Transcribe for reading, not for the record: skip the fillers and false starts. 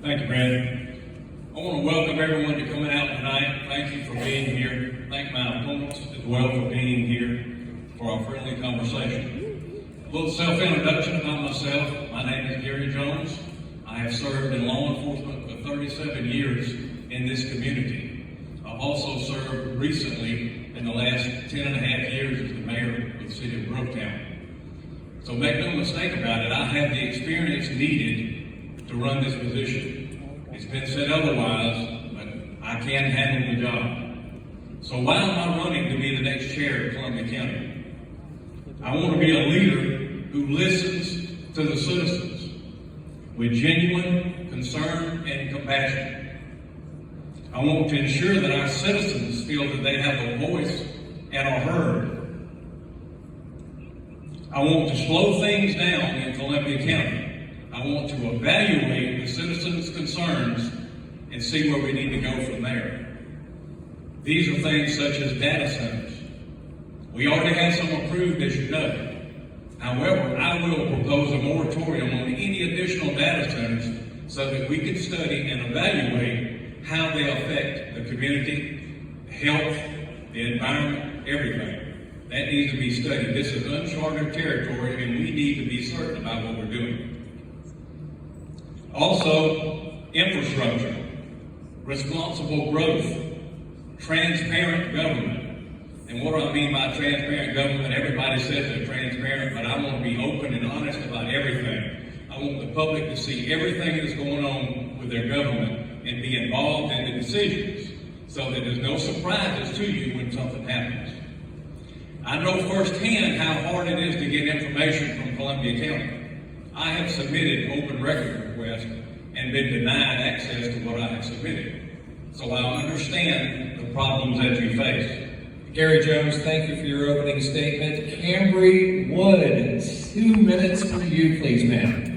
Thank you, Brandon. I want to welcome everyone to coming out tonight. Thank you for being here. Thank my opponents as well for being here for our friendly conversation. A little self-introduction about myself. My name is Gary Jones. I have served in law enforcement for 37 years in this community. I've also served recently in the last 10 and a half years as the mayor of the city of Brooktown. So make no mistake about it, I have the experience needed to run this position. It's been said otherwise, but I can handle the job. So why am I running to be the next chair of Columbia County? I want to be a leader who listens to the citizens with genuine concern and compassion. I want to ensure that our citizens feel that they have a voice and are heard. I want to slow things down in Columbia County. I want to evaluate the citizens' concerns and see where we need to go from there. These are things such as data centers. We already have some approved, as you know. However, I will propose a moratorium on any additional data centers so that we can study and evaluate how they affect the community, health, the environment, everything. That needs to be studied. This is uncharted territory, and we need to be certain about what we're doing. Also, infrastructure, responsible growth, transparent government. And what do I mean by transparent government? Everybody says they're transparent, but I want to be open and honest about everything. I want the public to see everything that's going on with their government and be involved in the decisions so that there's no surprises to you when something happens. I know firsthand how hard it is to get information from Columbia County. I have submitted open record requests and been denied access to what I have submitted. So I understand the problems that you face. Gary Jones, thank you for your opening statement. Cambry Wood, 2 minutes for you, please, ma'am.